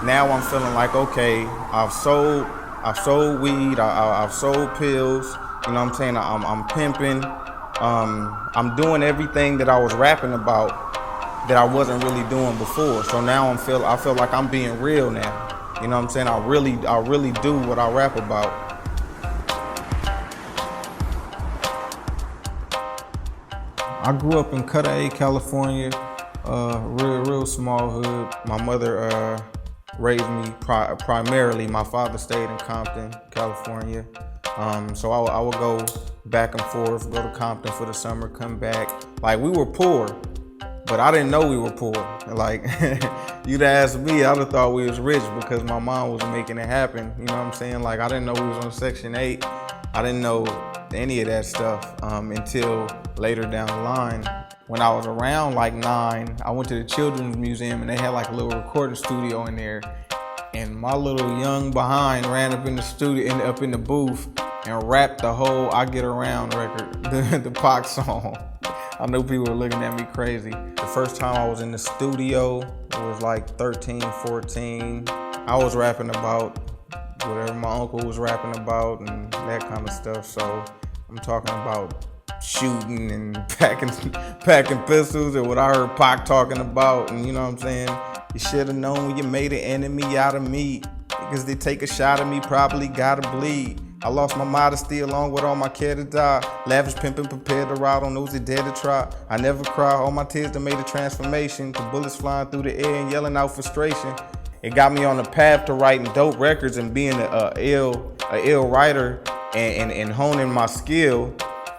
Now I'm feeling like, okay, I've sold weed, I've sold pills. You know what I'm saying? I'm pimping. I'm doing everything that I was rapping about that I wasn't really doing before. So now I feel like I'm being real now. You know what I'm saying? I really do what I rap about. I grew up in Cudahy, California, real small hood. My mother raised me primarily. My father stayed in Compton, California. So I would go back and forth, go to Compton for the summer, come back. Like, we were poor, but I didn't know we were poor. Like, you'd ask me, I'd have thought we was rich because my mom was making it happen. You know what I'm saying? Like, I didn't know we was on Section 8. I didn't know any of that stuff until later down the line. When I was around like 9, I went to the Children's Museum and they had like a little recording studio in there. And my little young behind ran up in the studio, up in the booth, and rapped the whole I Get Around record, the Pac song. I knew people were looking at me crazy. The first time I was in the studio, it was like 13, 14. I was rapping about whatever my uncle was rapping about and that kind of stuff. So I'm talking about shooting and packing pistols and what I heard Pac talking about. And you know what I'm saying? You should have known when you made an enemy out of me. Because they take a shot at me, probably gotta bleed. I lost my modesty along with all my care to die. Lavish pimping, prepared to ride on those that dare to try. I never cry, all my tears that made a transformation. The bullets flying through the air and yelling out frustration. It got me on the path to writing dope records and being a ill writer and honing my skill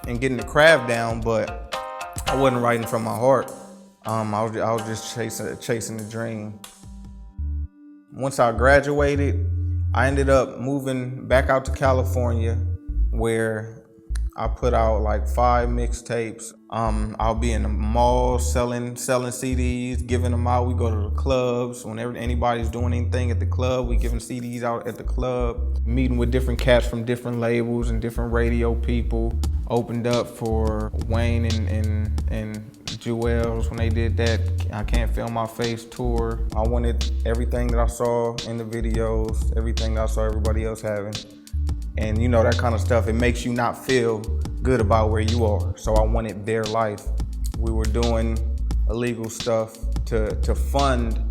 and getting the craft down, but I wasn't writing from my heart. I was just chasing the dream. Once I graduated, I ended up moving back out to California, where I put out like 5 mixtapes. I'll be in the mall selling CDs, giving them out. We go to the clubs. Whenever anybody's doing anything at the club, we giving CDs out at the club. Meeting with different cats from different labels and different radio people. Opened up for Wayne and Jewels when they did that I Can't Feel My Face tour. I wanted everything that I saw in the videos, everything that I saw everybody else having. And you know, that kind of stuff, it makes you not feel good about where you are. So I wanted their life. We were doing illegal stuff to fund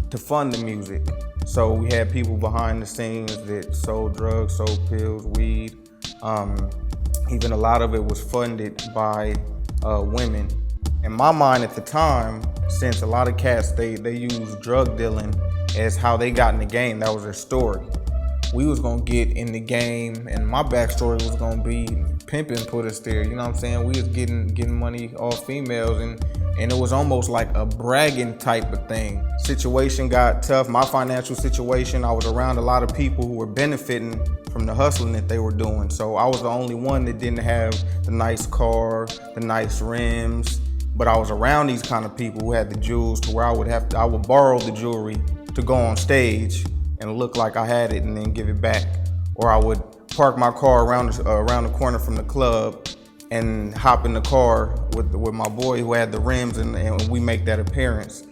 the music. So we had people behind the scenes that sold drugs, sold pills, weed. Even a lot of it was funded by women. In my mind at the time, since a lot of cats, they use drug dealing as how they got in the game, that was their story. We was gonna get in the game, and my backstory was gonna be pimping put us there. You know what I'm saying? We was getting money off females, and it was almost like a bragging type of thing. Situation got tough. My financial situation, I was around a lot of people who were benefiting from the hustling that they were doing. So I was the only one that didn't have the nice car, the nice rims, but I was around these kind of people who had the jewels to where I would borrow the jewelry to go on stage and look like I had it and then give it back. Or I would park my car around the corner from the club and hop in the car with my boy who had the rims and we make that appearance.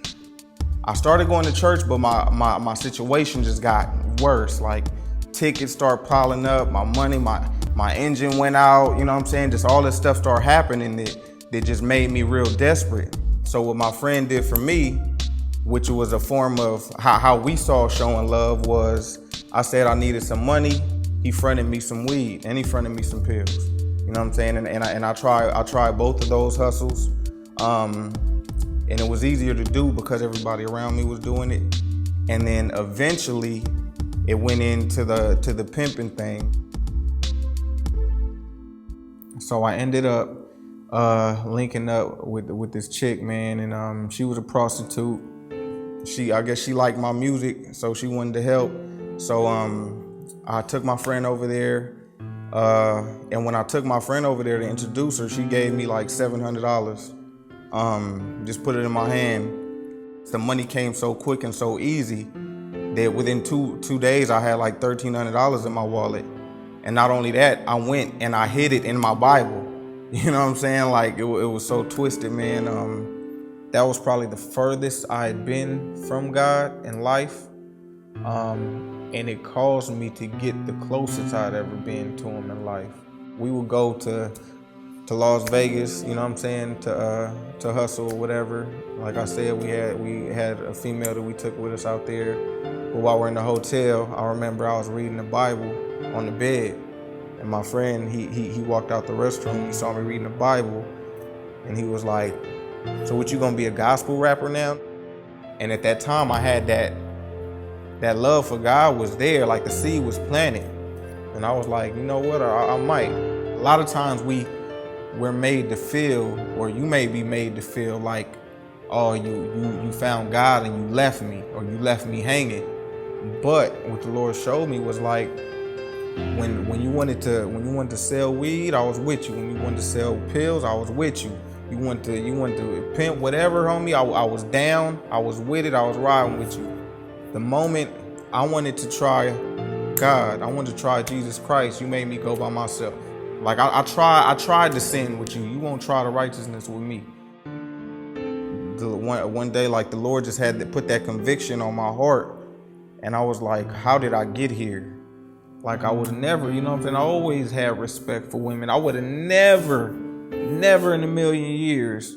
I started going to church, but my situation just got worse. Like, tickets start piling up, my money, my engine went out, you know what I'm saying? Just all this stuff started happening that just made me real desperate. So what my friend did for me, which was a form of how we saw showing love, was I said I needed some money. He fronted me some weed and he fronted me some pills. You know what I'm saying? And I tried both of those hustles. And it was easier to do because everybody around me was doing it. And then eventually it went into the pimping thing. So I ended up linking up with this chick, man, and she was a prostitute. I guess she liked my music, so she wanted to help. So I took my friend over there, and when I took my friend over there to introduce her, she gave me like $700. Just put it in my hand. The money came so quick and so easy that within two days I had like $1,300 in my wallet. And not only that, I went and I hid it in my Bible. You know what I'm saying? Like, it was so twisted, man. That was probably the furthest I had been from God in life. And it caused me to get the closest I'd ever been to him in life. We would go to Las Vegas, you know what I'm saying, to hustle or whatever. Like I said, we had a female that we took with us out there. But while we're in the hotel, I remember I was reading the Bible on the bed, and my friend, he walked out the restroom. He saw me reading the Bible, and he was like, "So what, you gonna be a gospel rapper now?" And at that time, I had that love for God was there, like the seed was planted. And I was like, you know what, I might. A lot of times we're made to feel, or you may be made to feel like, oh, you found God and you left me, or you left me hanging. But what the Lord showed me was like, when you wanted to sell weed, I was with you. When you wanted to sell pills, I was with you. You wanted to pimp whatever, homie, I was down, I was with it, I was riding with you. The moment I wanted to try God, I wanted to try Jesus Christ, you made me go by myself. Like I tried to sin with you. You won't try the righteousness with me. One day, like the Lord just had to put that conviction on my heart, and I was like, how did I get here? Like I was never, you know what I'm saying? I always had respect for women. I would have never in a million years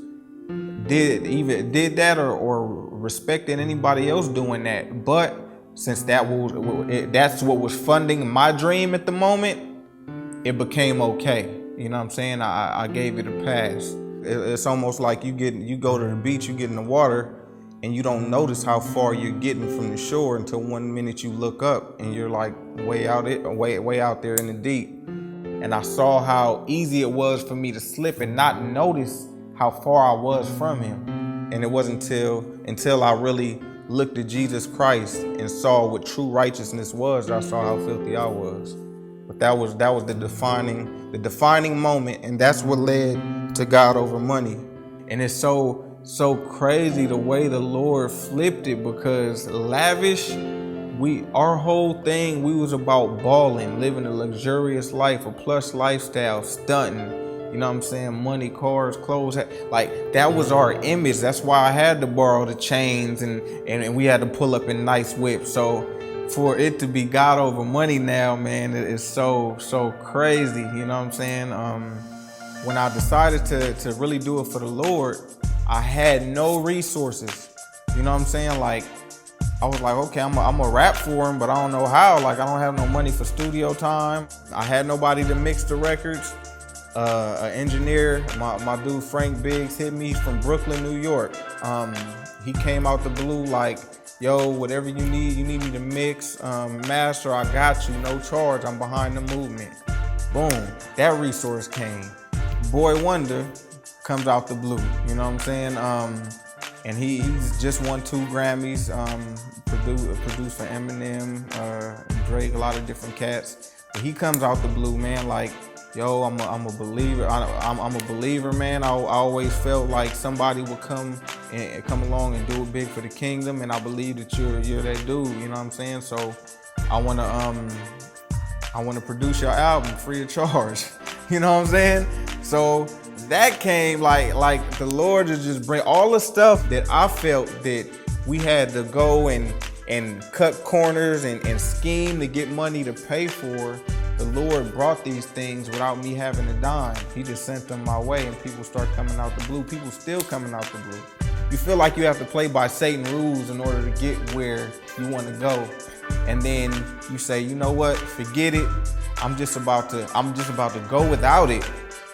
did that or respected anybody else doing that. But since that's what was funding my dream at the moment, it became okay. You know what I'm saying? I gave it a pass. It's almost like you go to the beach, you get in the water, and you don't notice how far you're getting from the shore until one minute you look up and you're like way out there in the deep. And I saw how easy it was for me to slip and not notice how far I was from him. And it wasn't until I really looked at Jesus Christ and saw what true righteousness was that I saw how filthy I was. But that was the defining moment, and that's what led to God over money. And it's so crazy the way the Lord flipped it, because lavish, our whole thing, we was about balling, living a luxurious life, a plush lifestyle, stunting, you know what I'm saying? Money, cars, clothes, like that was our image. That's why I had to borrow the chains and we had to pull up in nice whips. So for it to be God over money now, man, it is so crazy, you know what I'm saying? When I decided to really do it for the Lord, I had no resources, you know what I'm saying? Like, I was like, okay, I'm a rap for him, but I don't know how. Like, I don't have no money for studio time. I had nobody to mix the records. An engineer, my dude Frank Biggs, hit me from Brooklyn, New York. He came out the blue like, yo, whatever you need me to mix, master, I got you, no charge, I'm behind the movement. Boom, that resource came. Boy Wonder comes out the blue, you know what I'm saying? And he's just won 2 Grammys, produced for Eminem, Drake, a lot of different cats. But he comes out the blue, man, like, yo, I'm a believer. I'm a believer, man. I always felt like somebody would come along and do it big for the kingdom, and I believe that you're that dude. You know what I'm saying? So I wanna produce your album free of charge. You know what I'm saying? So that came like the Lord to just bring all the stuff that I felt that we had to go and cut corners and scheme to get money to pay for. The Lord brought these things without me having a dime. He just sent them my way, and people start coming out the blue. People still coming out the blue. You feel like you have to play by Satan's rules in order to get where you want to go. And then you say, you know what, forget it. I'm just about to go without it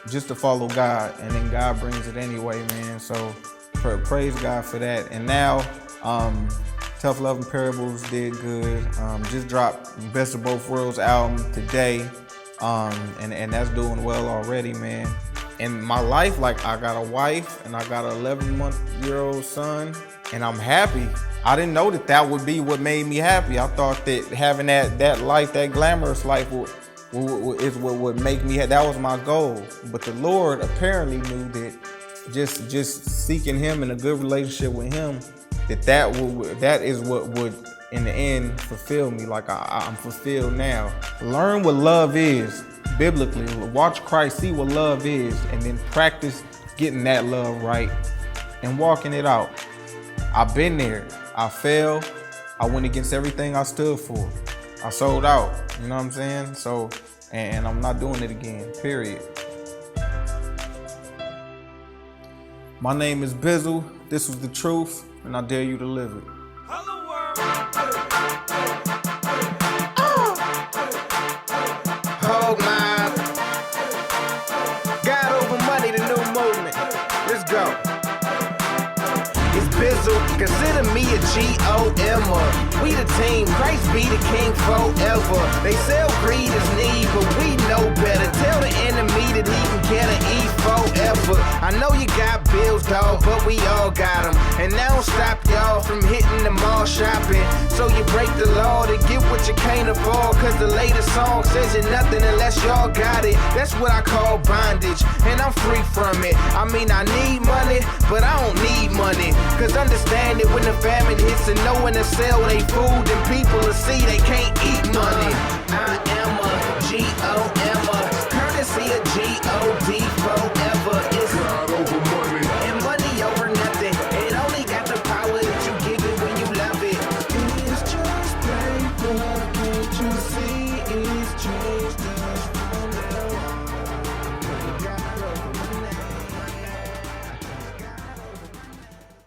just to follow God. And then God brings it anyway, man. So praise God for that. And now, Tough Love and Parables did good. Just dropped Best of Both Worlds album today. And that's doing well already, man. In my life, like, I got a wife and I got an 11-month-old son, and I'm happy. I didn't know that would be what made me happy. I thought that having that life, that glamorous life is what would make me happy. That was my goal. But the Lord apparently knew that just seeking him and a good relationship with him, that is what would in the end fulfill me. Like I'm fulfilled now. Learn what love is biblically. Watch Christ, see what love is, and then practice getting that love right and walking it out. I've been there. I fell, I went against everything I stood for. I sold out, you know what I'm saying? So, and I'm not doing it again, period. My name is Bizzle, this was the truth, and I dare you to live it. Oh my, God over money, the new movement. Let's go. It's Bizzle, consider me a G-O-M-er. We the team, Christ be the king forever. They sell greed as need, but we know better. Tell the enemy that he can get an E forever. I know you got bills, dog, but we all got them. And that don't stop y'all from hitting the mall shopping. So you break the law to get what you can't afford. Cause the latest song says you're nothing unless y'all got it. That's what I call bondage, and I'm free from it. I mean, I need money, but I don't need money. Cause understand it when the famine hits and no one to sell they food, and people will see they can't eat money. I am a G-O-M-er, courtesy of G-O-D forever. It's God over money and money over nothing. It only got the power that you give it when you love it. It's just paper, can't you see it's just